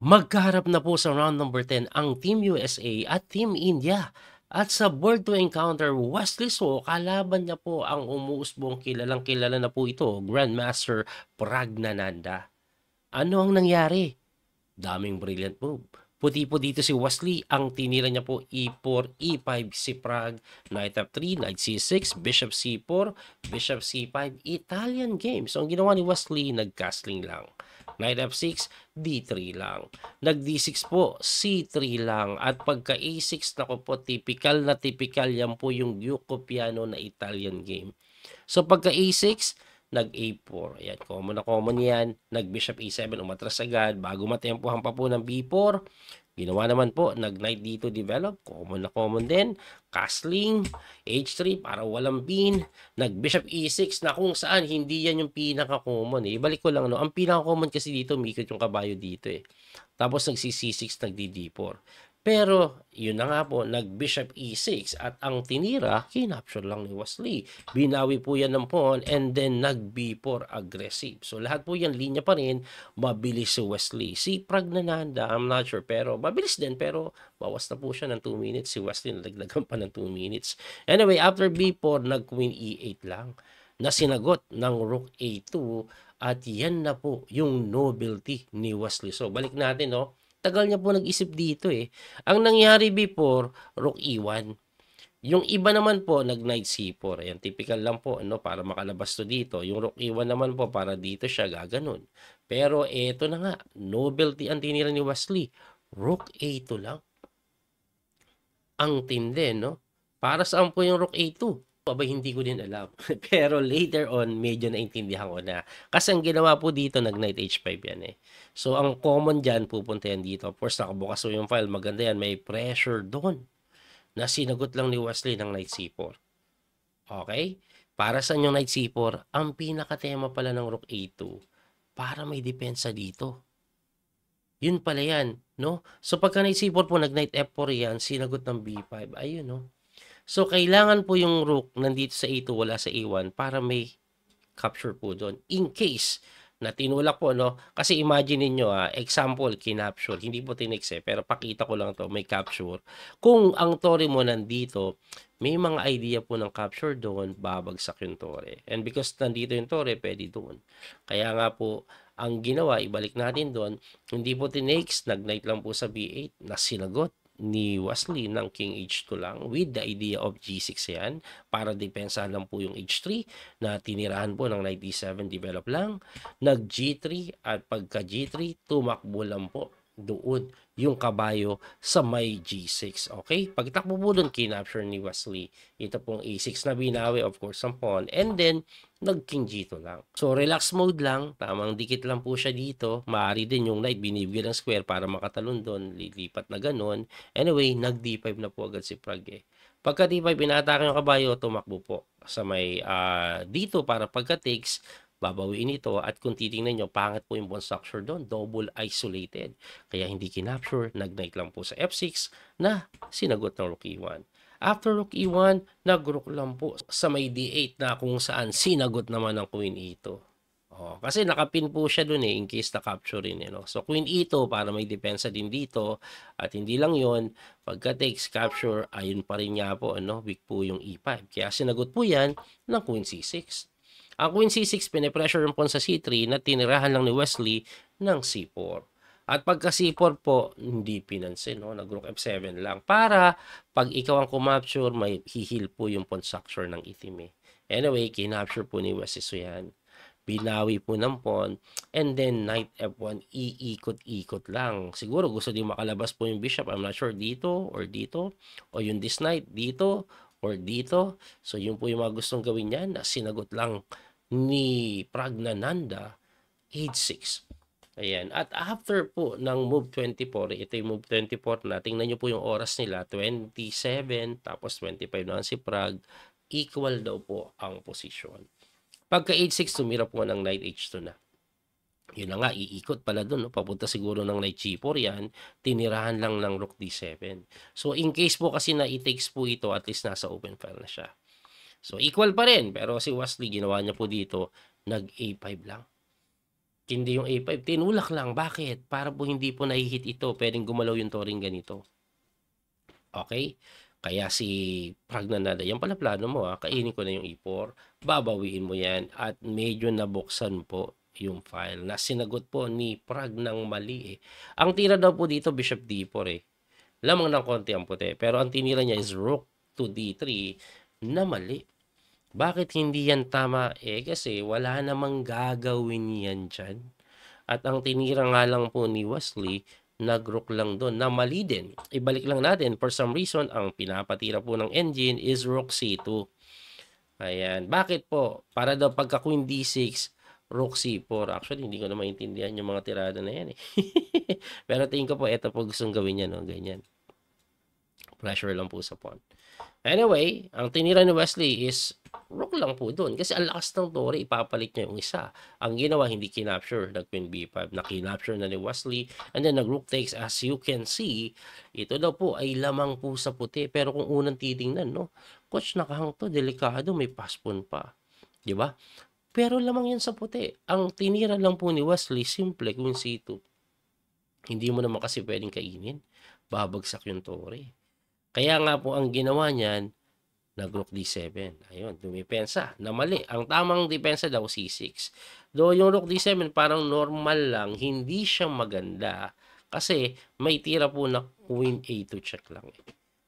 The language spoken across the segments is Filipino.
Magkaharap na po sa round number 10 ang Team USA at Team India. At sa board to encounter, Wesley So, kalaban niya po ang umuusbong kilalang-kilala na po ito, Grandmaster Pragnananda. Ano ang nangyari? Daming brilliant move. Puti po dito si Wesley, ang tinira niya po E4, E5 si Prag, Knight F3, Knight C6, Bishop C4, Bishop C5, Italian game. So ang ginawa ni Wesley, nag-castling lang. Knight F6, D3 lang. Nag D6 po, C3 lang. At pagka A6, nako po, typical na typical, yan po yung Duke Piano na Italian game. So pagka A6, nag-A4. Ayan, common na common yan. Nag-Bishop A7, umatras agad. Bago matempohan pa po ng B4, ginawa naman po, nag-Knight D2 develop. Common na common din. Castling, H3 para walang pin. Nag-Bishop E6 na kung saan hindi yan yung pinaka-common. Ibalik ko lang, no? Ang pinaka-common kasi dito, mikot yung kabayo dito eh. Tapos nag-C6, nag-D4. Pero, yun na nga po, nag-Bishop E6 at ang tinira, kinapture lang ni Wesley. Binawi po yan ng pawn and then nag-B4 aggressive. So, lahat po yan, linya pa rin, mabilis si Wesley. Si Pragnananda, I'm not sure, pero mabilis din, pero bawas na po siya ng 2 minutes. Si Wesley, nalaglagan pa ng 2 minutes. Anyway, after B4, nag-Queen E8 lang na sinagot ng Rook A2 at yan na po yung nobility ni Wesley. So, balik natin, no? Tagal niya po nag-isip dito eh. Ang nangyari before, Rook E1. Yung iba naman po, nag-Knight C4. Ayan, typical lang po, ano, para makalabas to dito. Yung Rook E1 naman po, para dito siya gaganon. Pero eto na nga, nobility ang tinira ni Wesley. Rook A2 lang. Ang tindi, no? Para saan po yung Rook A2? Abay, hindi ko din alam. Pero later on, medyo naintindihan ko na. Kasi ang ginawa po dito, nag-Knight H5 yan eh. So, ang common dyan, pupunta yan dito. Of course, nakabukas po yung file. Maganda yan. May pressure doon na sinagot lang ni Wesley ng Knight C4. Okay? Para sa yung Knight C4, ang pinakatema pala ng Rook A2, para may depensa dito. Yun pala yan, no? So, pagka Knight C4 po, nag-Knight F4 yan, sinagot ng B5. Ayun, no? So, kailangan po yung rook nandito sa A2, wala sa A1 para may capture po doon. In case na tinulak po, no? Kasi imagine niyo example, kinapture. Hindi po tinex pero pakita ko lang to may capture. Kung ang tore mo nandito, may mga idea po ng capture doon, babagsak yung tore. And because nandito yung tore, pwede doon. Kaya nga po, ang ginawa, ibalik natin doon, hindi po tinex, nag-knight lang po sa B8, na sinagot ni Wesley ng King H2 lang with the idea of G6 yan para depensahan lang po yung H3 na tinirahan po ng Knight D7 develop lang nag G3 at pagka G3 tumakbo lang po doon yung kabayo sa may G6. Okay? Pagtakbo po doon, kinapture ni Wesley. Ito pong A6 na binawi, of course, ang pawn. And then, nag-King G2 lang. So, relax mode lang. Tamang dikit lang po siya dito. Maaari din yung knight, binibigyan ng square para makatalon doon. Lilipat na ganun. Anyway, nag-D5 na po agad si Prag eh. Pagka D5, pinatake yung kabayo, tumakbo po sa may dito para pagka takes, babawiin ito at kung titingnan nyo, pangit po yung pawn structure doon, double isolated. Kaya hindi kinapture, nag-knight lang po sa F6 na sinagot ng Rook E1. After Rook E1, nag-rook lang po sa may D8 na kung saan sinagot naman ng Queen E2. Oh, kasi nakapin po siya doon eh in case na-capture rin. No? So Queen E2 para may depensa din dito at hindi lang yon pagka takes capture, ayun pa rin nga po, ano, weak po yung E5. Kaya sinagot po yan ng Queen C6. Ang Queen C6, pinipressure yung pawn sa C3 na tinirahan lang ni Wesley ng C4. At pagka C4 po, hindi pinansin, no? Nag-rook F7 lang. Para pag ikaw ang kumapture, may hihil po yung pawn structure ng itim eh. Anyway, kinapture po ni Wesley so yan. Binawi po ng pawn. And then, Knight F1, iikot-ikot lang. Siguro gusto din makalabas po yung bishop. I'm not sure dito or dito. O yung this knight dito or dito. So, yun po yung mga gustong gawin niyan. Sinagot lang ni Pragnananda, H6. Ayan. At after po ng move 24, ito yung move 24 na. Tingnan nyo po yung oras nila. 27, tapos 25 naman si Prag. Equal daw po ang posisyon. Pagka H6, tumira po ng Knight H2 na. Yun na nga, iikot pala dun. No? Papunta siguro ng Knight G4 yan. Tinirahan lang ng Rook D7. So, in case po kasi na i-takes po ito, at least nasa open file na siya. So, equal pa rin. Pero si Wesley, ginawa niya po dito, nag-A5 lang. Hindi yung A5, tinulak lang. Bakit? Para po hindi po nahi-hit ito, puwedeng gumalaw yung toring ganito. Okey? Kaya si Pragnanandha, yan pala plano mo, kainin ko na yung E4, babawiin mo yan at medyo nabuksan po yung file na sinagot po ni Prag ng mali, eh. Ang tira daw po dito Bishop D4, eh. Lamang ng konti ang puti, pero ang tinira niya is Rook to D3 na mali. Bakit hindi yan tama? Kasi wala namang gagawin yan diyan. At ang tinira nga lang po ni Wesley, nag-rook lang doon na mali din. Ibalik lang natin, for some reason, ang pinapatira po ng engine is Rook C2. Ayan. Bakit po? Para daw pagka Queen D6, Rook C4. Actually, hindi ko na maintindihan yung mga tirada na yan, eh. Pero tingin ko po, ito po gustong gawin niya, no? Ganyan. Pressure lang po sa pawn. Anyway, ang tinira ni Wesley is rook lang po doon. Kasi ang lakas ng tore, ipapalit niya yung isa. Ang ginawa, hindi kinapture, nag-queen B5. Na-kinapture na ni Wesley. And then nag-rook takes, as you can see, ito daw po ay lamang po sa puti. Pero kung unang titingnan, no? Coach, nakahang to, delikado, may paspon pa. Di ba? Pero lamang yan sa puti. Ang tinira lang po ni Wesley, simple, queen C2. Hindi mo naman kasi pwedeng kainin. Babagsak yung tore. Kaya nga po ang ginawa niyan, nag-rook D7. Ayun, dumipensa na mali. Ang tamang depensa daw C6. Though yung rook D7 parang normal lang, hindi siya maganda kasi may tira po na queen A2 check lang.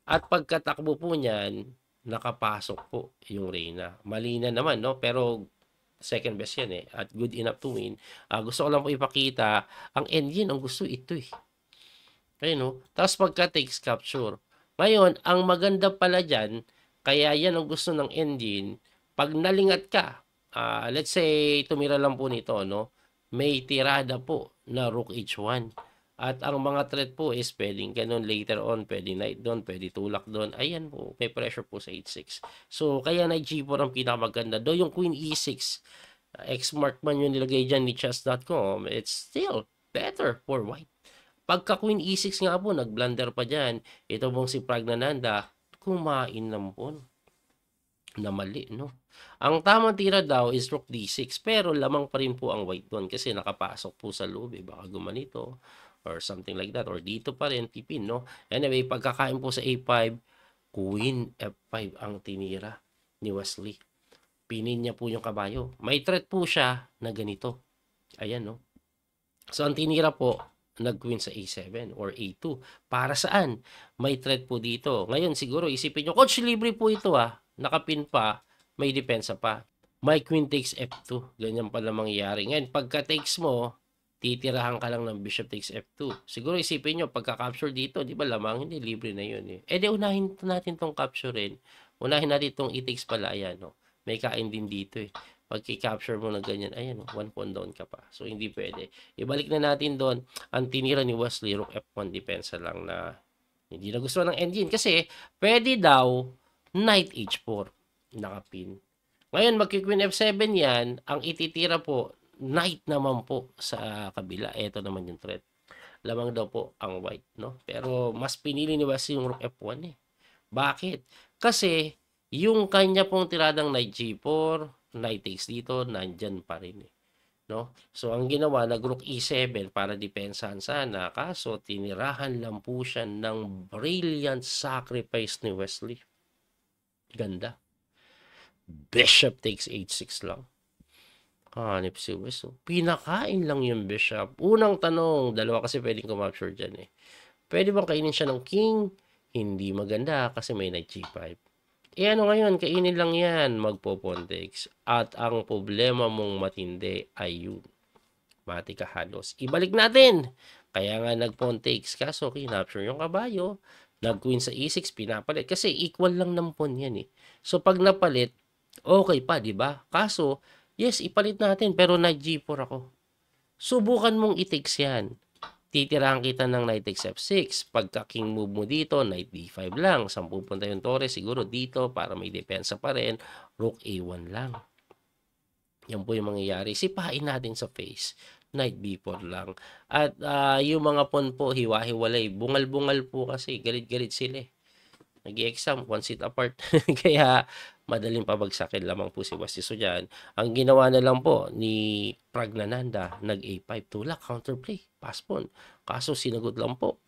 At pagkatakbo po niyan, nakapasok po yung reyna. Mali na naman, no? Pero second best yan, eh. At good enough to win. Gusto ko lang po ipakita, ang engine, ang gusto ito, eh. Ayun, no? Tapos pagka takes capture. Ngayon, ang maganda pala dyan, kaya yan ang gusto ng engine, pag nalingat ka, let's say, tumira lang po nito, no? May tirada po na rook h1. At ang mga threat po is pwedeng ganun later on, pwede knight doon, pwede tulak doon. Ayan po, may pressure po sa h6. So, kaya knight g4 ang pinakamaganda. Do yung queen e6, X-mark man yung nilagay dyan ni chess.com, it's still better for white. Pagka queen e6 nga po, nag-blunder pa dyan, ito pong si Pragnanandha, kumain ng pawn. Na mali, no? Ang tamang tira daw is rook d6, pero lamang pa rin po ang white doon kasi nakapasok po sa loob, baka gumanito or something like that, or dito pa rin, pipin, no? Anyway, pagkakain po sa a5, queen f5 ang tinira ni Wesley. Pinin niya po yung kabayo. May threat po siya na ganito. Ayan, no? So, ang tinira po, nag-queen sa A7 or A2. Para saan? May threat po dito. Ngayon, siguro isipin nyo, coach, libre po ito nakapin pa, may depensa pa. May queen takes F2. Ganyan pala mangyayari. Ngayon, pagka takes mo, titirahan ka lang ng bishop takes F2. Siguro isipin nyo, pagka-capture dito, di ba lamang, hindi, libre na yun eh. Di unahin natin tong capturein. Unahin natin tong e-takes pala, ayan, no? May kain din dito eh. Pag i-capture mo na ganyan, ayan, one pawn down ka pa. So, hindi pwede. Ibalik na natin doon. Ang tinira ni Wesley, rook F1, depensa lang na hindi na gusto ng engine. Kasi, pwede daw, knight H4, nakapin. Ngayon, magki-queen F7 yan, ang ititira po, knight naman po sa kabila. Ito naman yung threat. Lamang daw po ang white, no? Pero, mas pinili ni Wesley yung rook F1 eh. Bakit? Kasi, yung kanya pong tiradang knight G4, knight takes dito, nandyan pa rin eh. No? So, ang ginawa, nag-rook E7 para depensahan sana. Kaso, tinirahan lang po siya ng brilliant sacrifice ni Wesley. Ganda. Bishop takes H6 lang. Hanip si Wesley. Pinakain lang yung bishop. Unang tanong, dalawa kasi pwedeng kumapture dyan eh. Pwede bang kainin siya ng king? Hindi maganda kasi may knight G5. Ano ngayon, kainin lang yan, magpo-pawn takes. At ang problema mong matindi ay yun. Mati ka halos. Ibalik natin. Kaya nga nag-pawn takes. Kaso, kinapture yung kabayo. Nag-queen sa e6, pinapalit. Kasi equal lang ng pawn yan eh. So, pag napalit, okay pa, di ba? Kaso, yes, ipalit natin, pero knight G4 ako. Subukan mong i-takes yan. Titirahan kita ng knight takes f6. Pagka king move mo dito, knight d5 lang. Saan pupunta yung tore? Siguro dito para may depensa pa rin. Rook a1 lang. Yan po yung mangyayari. Sipain natin sa face. Knight b4 lang. At yung mga pawn po, hiwa-hiwalay. Bungal-bungal po kasi. Galit-galit sila eh. Nag-i-exam, one seat apart. Kaya madaling pabagsakin lamang po si Wesley. So dyan, ang ginawa na lang po ni Pragnananda, nag-A5 tulak, counterplay, pass pawn. Kaso sinagot lang po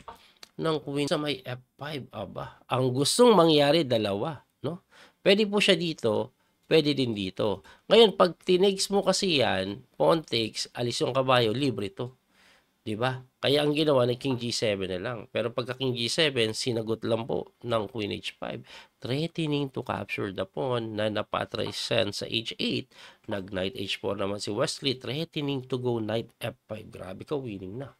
ng queen sa may F5. Aba, ang gustong mangyari dalawa, no? Pwede po siya dito, pwede din dito. Ngayon, pag tinakes mo kasi yan, pawn takes, alis yung kabayo, libre to. 'Di ba? Kaya ang ginawa ng King G7 na lang. Pero pagka King G7, sinagot lang po ng Queen H5, threatening to capture the pawn na napatration sa H8. Nag-Knight H4 naman si Wesley, threatening to go Knight F5. Grabe ka, winning na.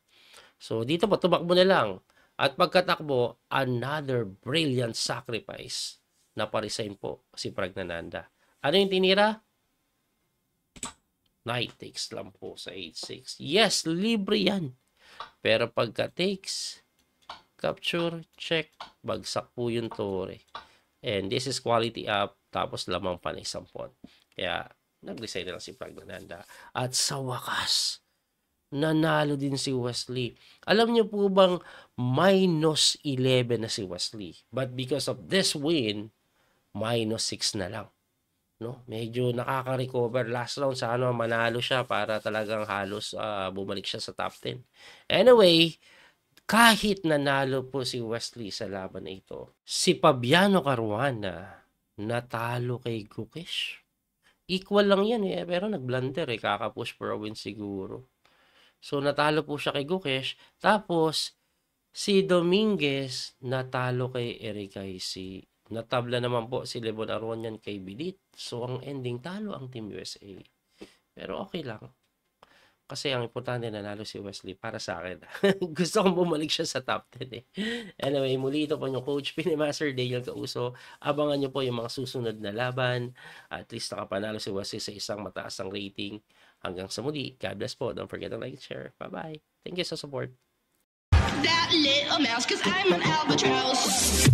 So, dito po, tumakbo na lang. At pagkatakbo, another brilliant sacrifice na pa-resign po si Pragnananda. Ano yung tinira? Knight takes lang po sa H6. Yes, libre yan. Pero pagka takes, capture, check, bagsak po yung tore. And this is quality up, tapos lamang pa na isang pawn. Kaya, nag-resign na lang si Pragnananda. At sa wakas, nanalo din si Wesley. Alam niyo po bang minus 11 na si Wesley? But because of this win, minus 6 na lang. No, medyo nakaka-recover. Last round sana manalo siya para talagang halos bumalik siya sa top 10. Anyway, kahit nanalo po si Wesley sa laban na ito, si Fabiano Caruana natalo kay Gukesh. Equal lang yan pero nag-blunder kaka-push for a win siguro. So natalo po siya kay Gukesh, tapos si Dominguez natalo kay Erikaisi. Natabla naman po si Lebon Aronian kay Bilit. So, ang ending, talo ang Team USA. Pero okay lang. Kasi ang importante, nanalo si Wesley para sa akin. Gusto kong bumalik siya sa top 10 Anyway, muli ito po yung Coach Pinemaster Dale Causo. Abangan nyo po yung mga susunod na laban. At least nakapanalo si Wesley sa isang mataas ang rating. Hanggang sa muli. God bless po. Don't forget to like and share. Bye-bye. Thank you sa support. That little mouse, 'cause I'm an albatross.